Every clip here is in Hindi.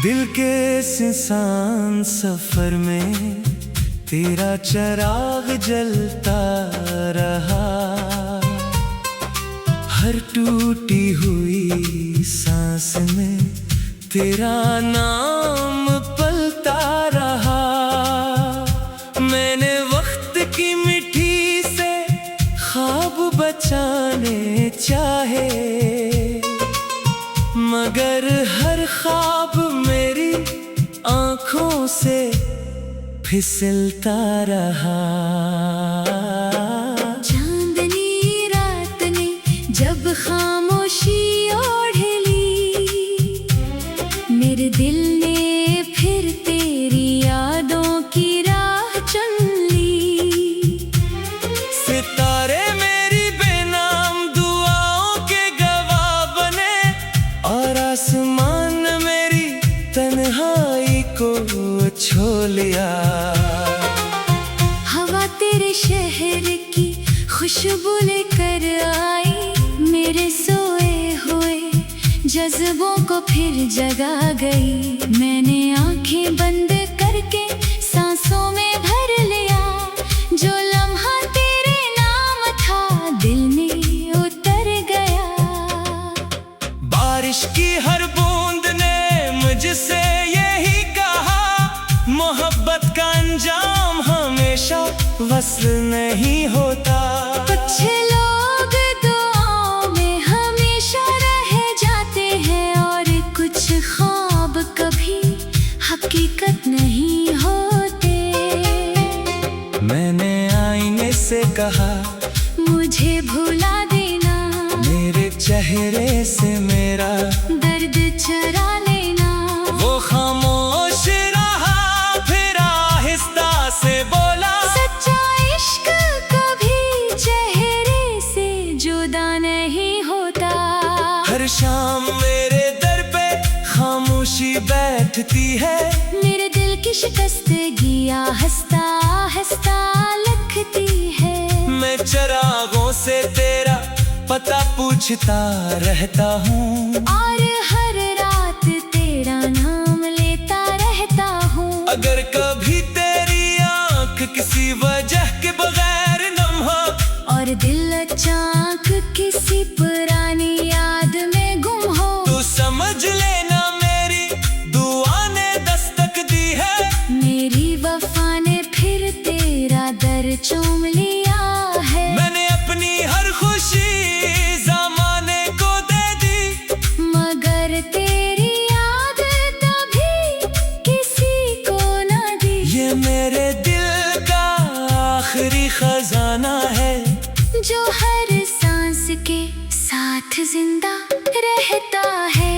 दिल के इंसान सफर में तेरा चिराग जलता रहा। हर टूटी हुई सांस में तेरा नाम पलता रहा। मैंने वक्त की मिट्टी से ख्वाब बचाने चाहे, मगर हर ख्वाब मेरी आंखों से फिसलता रहा। चांदनी रात ने जब खामोशी ओढ़ ली, मेरे दिल ने फिर तेरी यादों की राह चुन ली। सितारे मेरी बेनाम दुआओं के गवाह बने, और आसमान मेरी तन्हाई को छो लिया। हवा तेरे शहर की खुशबू लेकर आई, मेरे सोए हुए जज्बों को फिर जगा गई। मैंने आंखें बंद करके सांसों में भर लिया, जो लम्हा तेरे नाम था दिल में उतर गया। बारिश की हर बूंद ने मुझसे यही कहा, मोहब्बत का अंजाम हमेशा वस्ल नहीं होता। कुछ लोग दुआओं में हमेशा रह जाते हैं, और कुछ ख्वाब कभी हकीकत नहीं होते। मैंने आईने से कहा, मुझे भुला देना, मेरे चेहरे से मेरा दर्द चुरा लेना। वो खामोश रहा, फिर आहिस्ता से बोला, सच्चा इश्क कभी चेहरे से जुदा नहीं होता। हर शाम मेरे दर पे खामोशी बैठती है, मेरे दिल की शिकस्तगियां हंसता हंसता लिखती है। मैं चिरागों से तेरा पता पूछता रहता हूँ, और हर रात तेरा नाम लेता रहता हूँ। अगर कभी तेरी आंख किसी वजह के बगैर नम हो, और दिल अचानक किसी पुरानी याद में गुम हो, तो समझ लेना मेरी दुआ ने दस्तक दी है। मेरी वफा ने फिर तेरा दर चूम लिया है। मैंने अपनी हर खुशी ज़माने को दे दी, मगर तेरी याद कभी किसी को न दी। ये मेरे दिल का आखिरी खजाना है, जो हर सांस के साथ जिंदा रहता है।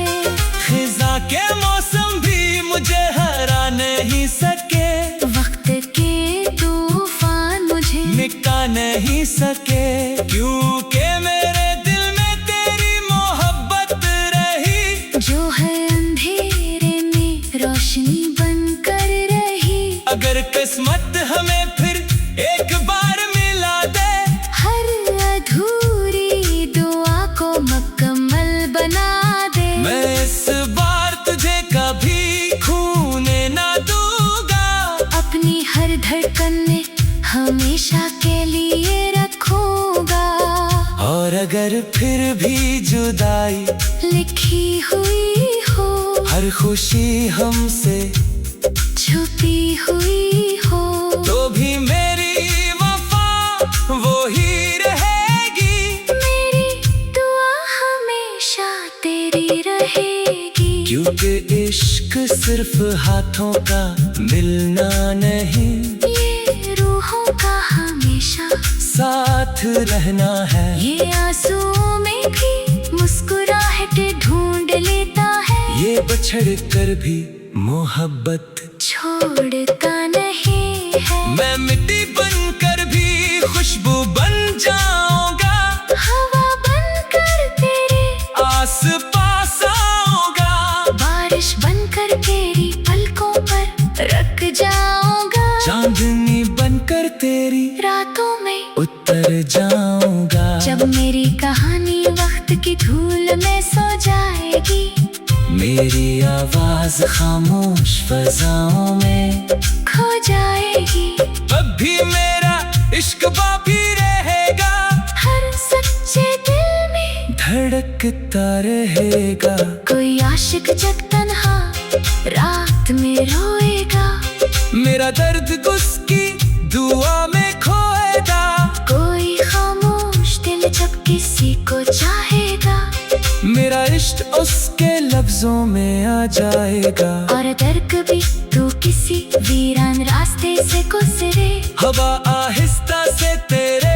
खिजा के मौसम भी मुझे हरा नहीं सके, वक्त के तूफान मुझे मिटा नहीं सके, क्योंकि मेरे दिल में तेरी मोहब्बत रही, जो है अंधेरे में रोशनी बनकर रही। अगर किस्मत हमें फिर एक बार मिला दे, हर अधूरी दुआ को मुकम्मल बना दे। मैं इस बार तुझे कभी खोने ना दूंगा, अपनी हर धड़कन में हमेशा के लिए रखूंगा। और अगर फिर भी जुदाई लिखी हुई हो, हर खुशी हमसे छुपी हुई हो, तो भी मेरी वफा वो ही रहेगी। मेरी दुआ हमेशा तेरी रहेगी। क्योंकि इश्क सिर्फ हाथों का मिलना नहीं, ये रूहों का हमेशा साथ रहना है। ये आंसुओं में भी मुस्कुराहट ढूंढ लेता है। ये बछड़ कर भी मोहब्बत छोड़ता नहीं है। मैं मिट्टी बनकर भी खुशबू बन जाऊंगा, हवा बनकर तेरे आस पास आऊंगा, बारिश बनकर तेरी पलकों पर रख जाऊंगा। चांदनी बनकर तेरी रातों में उतर जाऊंगा। जब मेरी कहानी वक्त की धूल में सो जाएगी, मेरी आवाज खामोश फजाओं में खो जाएगी। अब भी मेरा इश्क बाकी रहेगा, हर सच्चे दिल में धड़कता रहेगा। कोई आशिक जग तन्हा रात में रोएगा, मेरा दर्द उसकी दुआ में खोएगा। कोई खामोश दिल जब किसी को चाहेगा, मेरा इश्क उसके लफ्जों में आ जाएगा। और अगर कभी तू किसी वीरान रास्ते से गुजरे, हवा आहिस्ता से तेरे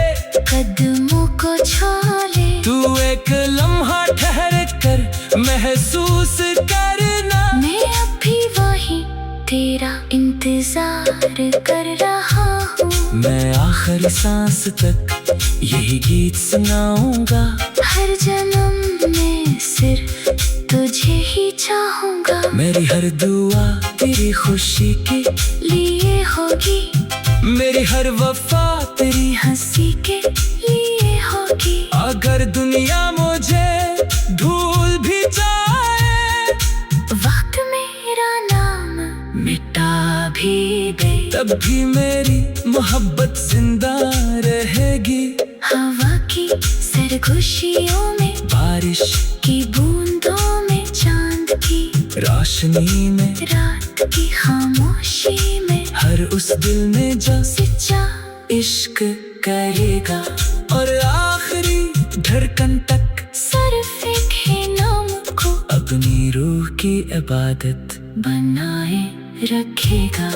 कदमों को छू ले, तू एक लम्हा ठहर कर महसूस करना। मैं अब भी वहीं तेरा इंतजार कर रहा हूँ। मैं आखिरी सांस तक यही गीत सुनाऊंगा, हर जन्म में सिर्फ तुझे ही चाहूंगा। मेरी हर दुआ तेरी खुशी के लिए होगी, मेरी हर वफा तेरी हंसी के लिए होगी। अगर दुनिया मुझे भूल भी जाए, वक्त मेरा नाम मिटा भी दे, तब भी मेरी मोहब्बत जिंदा रहेगी। हवा की सरगोशियों में, बारिश की बूंदों में, चांद की रोशनी में, रात की खामोशी में, हर उस दिल में जो सच्चा इश्क करेगा। और आखिरी धड़कन तक सिर्फ एक ही नाम को अपनी रूह की इबादत बनाए रखेगा।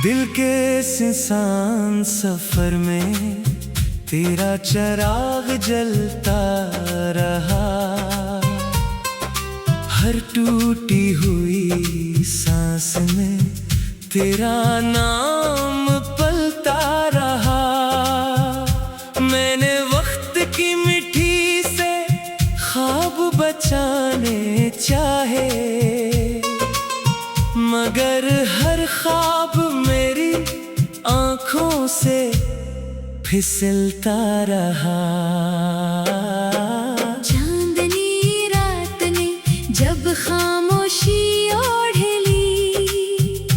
दिल के इंसान सफर में तेरा चिराग जलता रहा, हर टूटी हुई सांस में तेरा नाम पलता रहा। मैंने वक्त की मिट्टी से ख्वाब बचाने चाहे, मगर हर ख्वाब मेरी आंखों से फिसलता रहा। चांदनी रात ने जब खामोशी ओढ़ ली,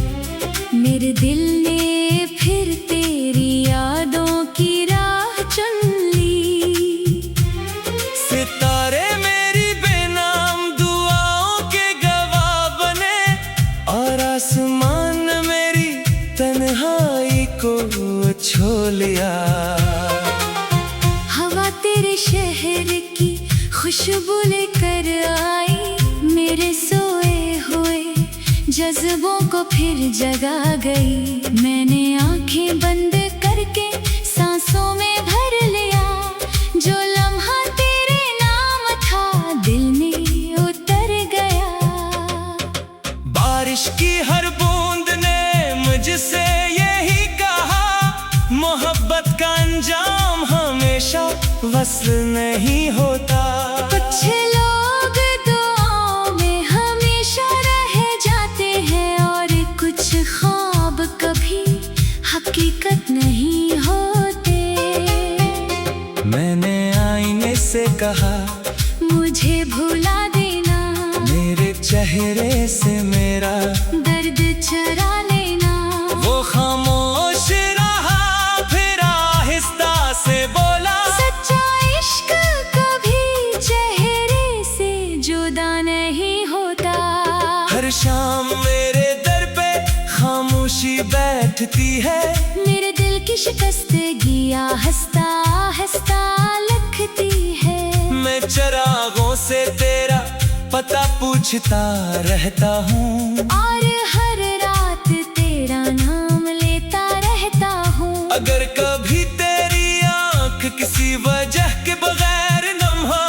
मेरे दिल ने फिर तेरी यादों की राह चुन ली। सितारे मेरी बेनाम दुआओं के गवाह बने, और आसमान मेरी तन्हाई को छू लिया। हवा तेरे शहर की खुशबू लेकर आई, मेरे सोए हुए जज्बों को फिर जगा गई। मैंने आंखें बंद करके सांसों में भर लिया, जो लम्हा तेरे नाम था दिल में उतर गया। बारिश की हर बूंद ने मुझसे यही कहा, मोहब्बत का अंजाम हमेशा वस्ल नहीं होता। कुछ लोग दुआओं में हमेशा रह जाते हैं, और कुछ ख्वाब कभी हकीकत नहीं होते। मैंने आईने से कहा मुझे भुला देना, मेरे चेहरे से मेरा दर्द चुरा लेना। वो खामोश रहा, फिर आहिस्ता से बोला, सच्चा इश्क कभी चेहरे से जुदा नहीं होता। हर शाम मेरे दर पे खामोशी बैठती है, मेरे दिल की शिकस्तगियाँ हंसता हंसता लिखती है। मैं चिरागों से तेरा पता पूछता रहता हूँ, और हर रात तेरा नाम लेता रहता हूँ। अगर कभी तेरी आंख किसी वजह के बगैर नम हो,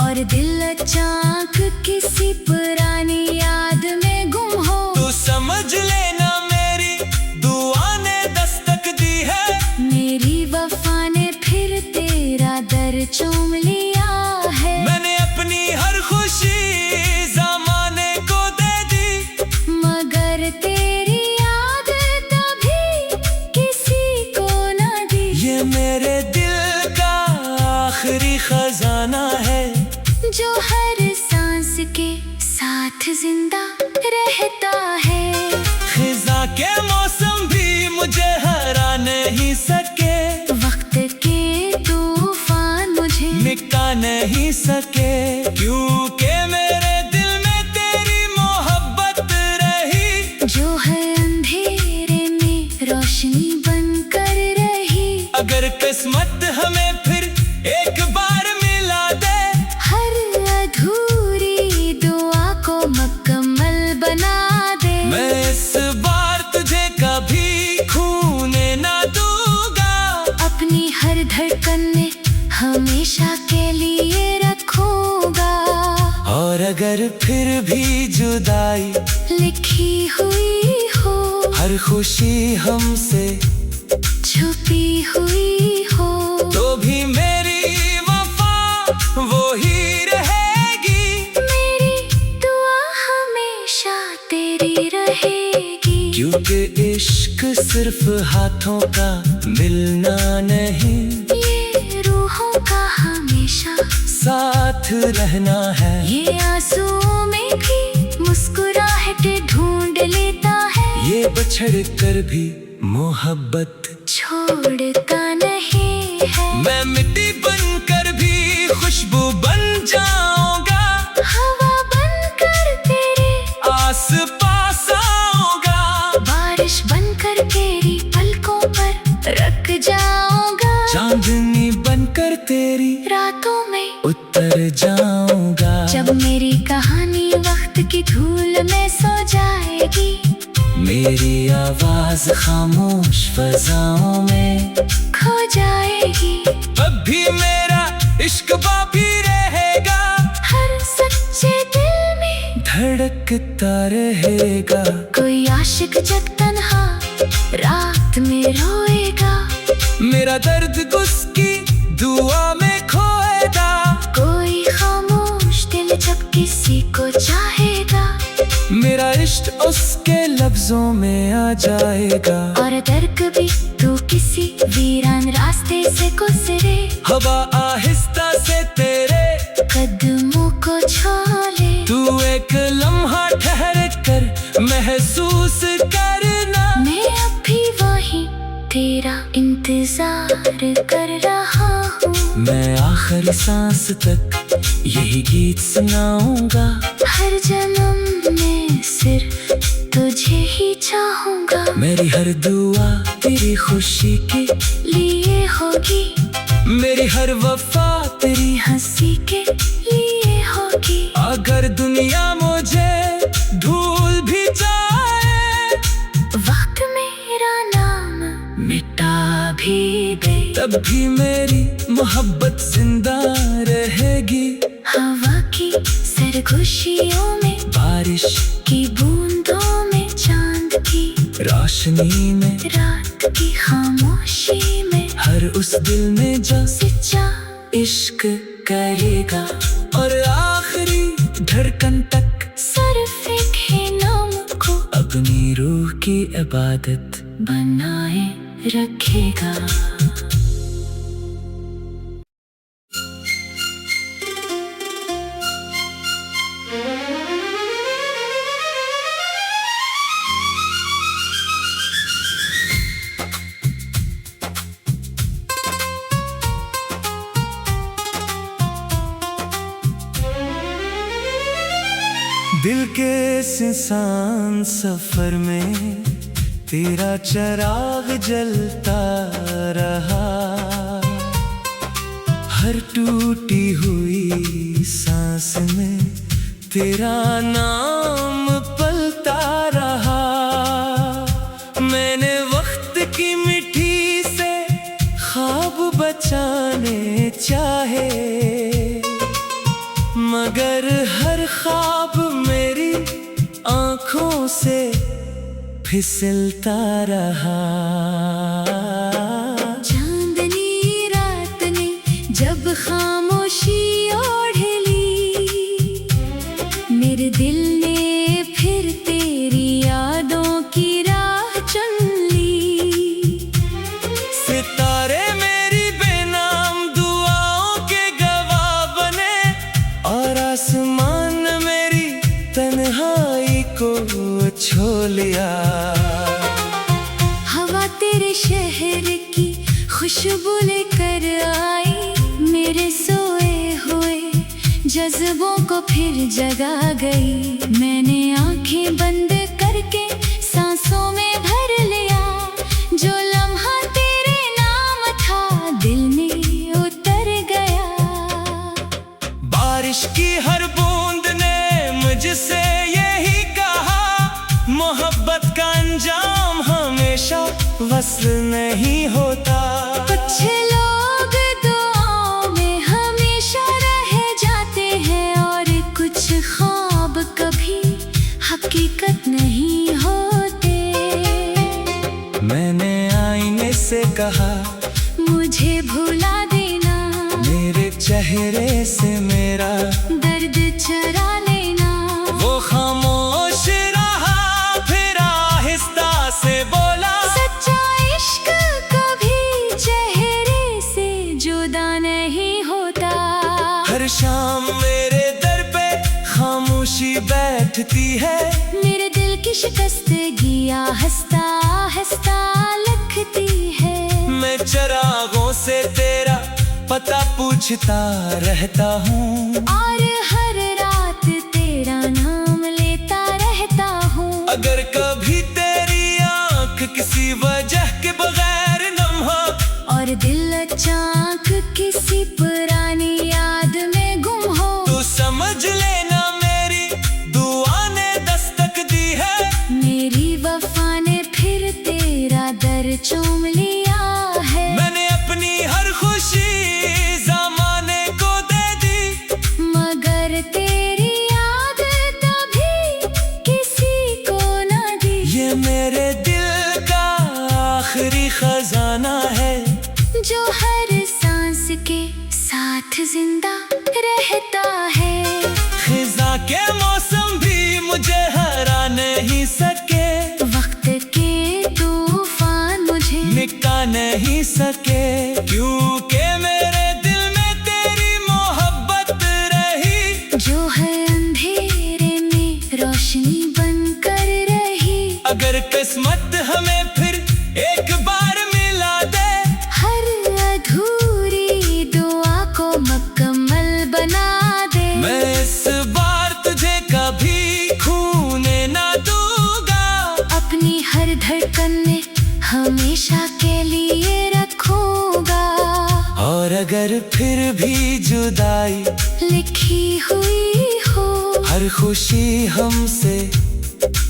और दिल अचानक किसी पुरानी याद में गुम हो, तो समझ लेना मेरी दुआ ने दस्तक दी है। मेरी वफा मुझे हरा नहीं सके, वक्त के तूफान मुझे मिटा नहीं सके, क्योंकि मेरे दिल में तेरी मोहब्बत रही, जो है अंधेरे में रोशनी बनकर रही। अगर किस्मत हमें फिर एक बार मिला दे, हर अधूरी दुआ को मुकम्मल बना दे। मैं इस बार तुझे कभी खोने ना दूंगा, अपनी हर धड़कन में हमेशा के लिए रखूंगा। और अगर फिर भी जुदाई लिखी हुई हो, हर खुशी हमसे छुपी हुई हो, तो भी मेरी वफा वो ही रहेगी, मेरी दुआ हमेशा तेरी रहेगी। क्योंकि इश्क सिर्फ हाथों का मिलना नहीं, ये रूहों का हमेशा साथ रहना है। ये आंसुओं में भी मुस्कुराहट ढूंढ लेता है, ये बछड़ कर भी मोहब्बत छोड़ता नहीं है। मैं मिट्टी बनकर भी खुशबू बन जाऊंगा, हवा बनकर तेरे आस पास आऊंगा, बारिश बनकर तेरी पलकों पर रख जाऊंगा, चांदनी बनकर तेरी रातों में उतर जाऊंगा। जब मेरी कहानी वक्त की धूल में सो जाएगी, मेरी आवाज खामोश फजाओं में खो जाएगी, अब भी मेरा इश्क बाकी रहेगा, हर सच्चे दिल में धड़कता रहेगा। कोई आशिक जब तन्हा रात में रोएगा, मेरा दर्द उसकी दुआ में खोएगा, कोई खामोश दिल जब किसी को चाहेगा, मेरा इश्क उसके लफ्जों में आ जाएगा। और अगर कभी तू किसी वीरान रास्ते से गुजरे, हवा आहिस्ता से तेरे कदमों को छोले, तू एक लम्हा ठहर कर महसूस करना, मैं अब भी वहीं तेरा इंतजार कर रहा हूँ। मैं आखिरी सांस तक यही गीत सुनाऊंगा, हर जन्म में सिर्फ तुझे ही चाहूंगा, मेरी हर दुआ तेरी खुशी के लिए होगी, मेरी हर वफा तेरी हंसी के लिए होगी। अगर दुनिया मुझे भूल भी जाए, वक्त मेरा नाम मिटा भी दे, तब भी मेरी मोहब्बत जिंदा रहेगी। हवा की सरगोशियों में, बारिश की बूंदों में, चांद की रोशनी में, रात की खामोशी में, हर उस दिल में जो सच्चा इश्क करेगा, और आखिरी धड़कन तक सिर्फ एक ही नाम को अपनी रूह की इबादत बनाए रखेगा। दिल के इंसान सफर में तेरा चिराग जलता रहा, हर टूटी हुई सांस में तेरा नाम पलता रहा। मैंने वक्त की मिट्टी से ख्वाब बचाने चाहे, मगर हर ख्वाब मेरी आंखों से फिसलता रहा। चांदनी रात ने जब खामोशी ओढ़ ली, मेरे दिल ने फिर तेरी यादों की राह चुन ली। सितारे मेरी बेनाम दुआओं के गवाह बने, और आसमान मेरी तन्हाई को छो लिया। हवा खुशबू लेकर आई, मेरे सोए हुए जज्बों को फिर जगा गई। मैंने आंखें बंद करके सांसों में भर लिया, जो लम्हा तेरे नाम था दिल में उतर गया। बारिश की हर बूंद ने मुझसे यही कहा, मोहब्बत का अंजाम हमेशा वस्ल नहीं होता। कुछ लोग दुआओं में हमेशा रह जाते हैं, और कुछ ख्वाब कभी हकीकत नहीं होते। मैंने आईने से कहा, मुझे भुला देना, मेरे चेहरे से मेरा दर्द चुरा लेना। वो खामोश रहा, फिर आहिस्ता से बोला, सच्चा इश्क कभी चेहरे से जुदा नहीं होता। हर शाम मेरे दर पे खामोशी बैठती है, मेरे दिल की शिकस्तगियां हंसता हंसता लिखती है। मैं चरागों से तेरा पता पूछता रहता हूँ, और हर रात तेरा नाम लेता रहता हूँ। अगर कभी तेरी आंख किसी वजह के बगैर नम हो, और दिल अचानक किसी पुरानी याद में गुम हो, तो समझ लेना मेरी दुआ ने दस्तक दी है। मेरी वफा ने फिर तेरा दर चूम लिया है। मैंने अपनी हर खुशी ज़माने को दे दी, मगर तेरी याद कभी किसी को ना दी। ये मेरे दिल का आखिरी खजाना है, जो हर सांस के साथ जिंदा रहता है। खिजा के मौसम भी मुझे हरा नहीं सके, वक्त के तूफान मुझे मिटा नहीं सके, क्योंकि मेरे दिल में तेरी मोहब्बत रही, जो है अंधेरे में रोशनी बनकर रही। अगर किस्मत हमें फिर एक बार मिला दे, हर अधूरी दुआ को मुकम्मल बना दे। मैं इस बार तुझे कभी खोने ना दूंगा, अपनी हर धड़कन में हमेशा के लिए रखूंगा। और अगर फिर भी जुदाई लिखी हुई हो, हर खुशी हमसे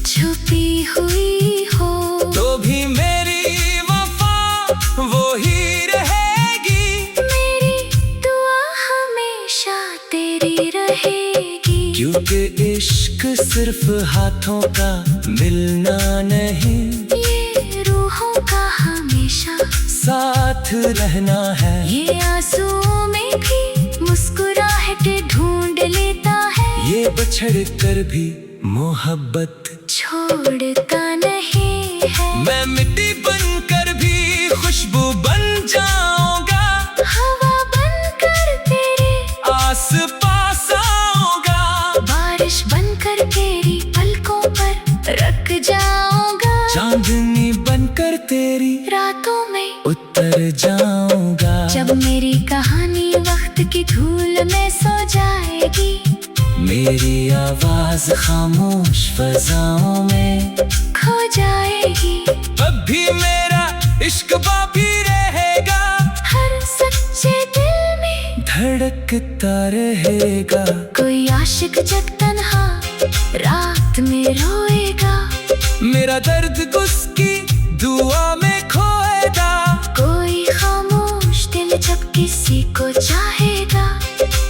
छुपी हुई हो, तो भी मेरी वफा वो ही रहेगी। मेरी दुआ हमेशा तेरी रहेगी। क्योंकि इश्क सिर्फ हाथों का मिलना नहीं, ये रूहों का हमेशा साथ रहना है। ये आंसुओं में भी मुस्कुराहट ढूंढ लेता है। ये बछड़ कर भी मोहब्बत छोड़ता नहीं है। मैं मिट्टी बनकर भी खुशबू बन जाऊंगा, हवा बनकर तेरे आस पास आऊंगा, बारिश बनकर तेरी पलकों पर रख जाऊंगा, चांदनी बनकर तेरी रातों में उतर जाऊंगा। जब मेरी कहानी वक्त की धूल में सो जाएगी, मेरी आवाज खामोश फजाओं में खो जाएगी। अब भी मेरा इश्क बाकी रहेगा, हर सच्चे दिल में धड़कता रहेगा। कोई आशिक जब तन्हा रात में रोएगा, मेरा दर्द उसकी दुआ में खोएगा। कोई खामोश दिल जब किसी को चाहेगा,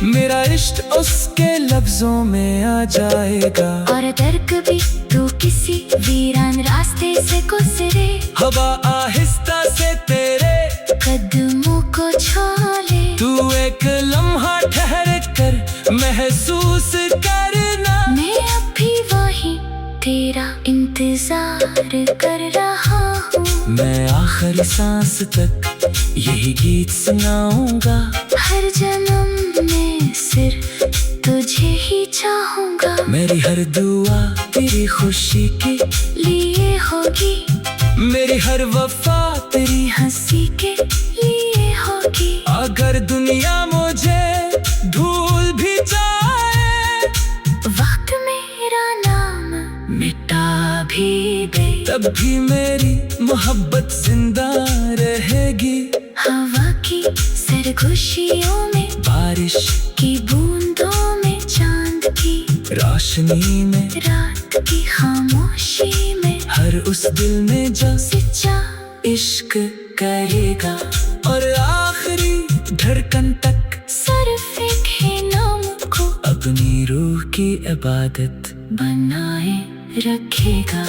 मेरा इश्क उसके लफ्जों में आ जाएगा। और दर कभी तू किसी वीरान रास्ते से गुजरे, हवा आहिस्ता से तेरे कदमों को छोले, तू एक लम्हा ठहर कर महसूस करना। मैं अभी वही तेरा इंतजार कर रहा हूँ। मैं आखिरी सांस तक यही गीत सुनाऊंगा, हर जन्म में सिर्फ तुझे ही चाहूंगा। मेरी हर दुआ तेरी खुशी के लिए होगी, मेरी हर वफा तेरी हंसी के लिए होगी। अगर दुनिया मुझे भूल भी जाए, वक्त मेरा नाम मिटा भी दे, तब भी मेरी मोहब्बत जिंदा रहेगी। हवा की सरगोशियों में, बारिश की बूंदों में, चांद की रोशनी में, रात की खामोशी में, हर उस दिल में जो सच्चा इश्क करेगा और आखिरी धड़कन तक सिर्फ एक ही नाम को अपनी रूह की इबादत बनाए रखेगा।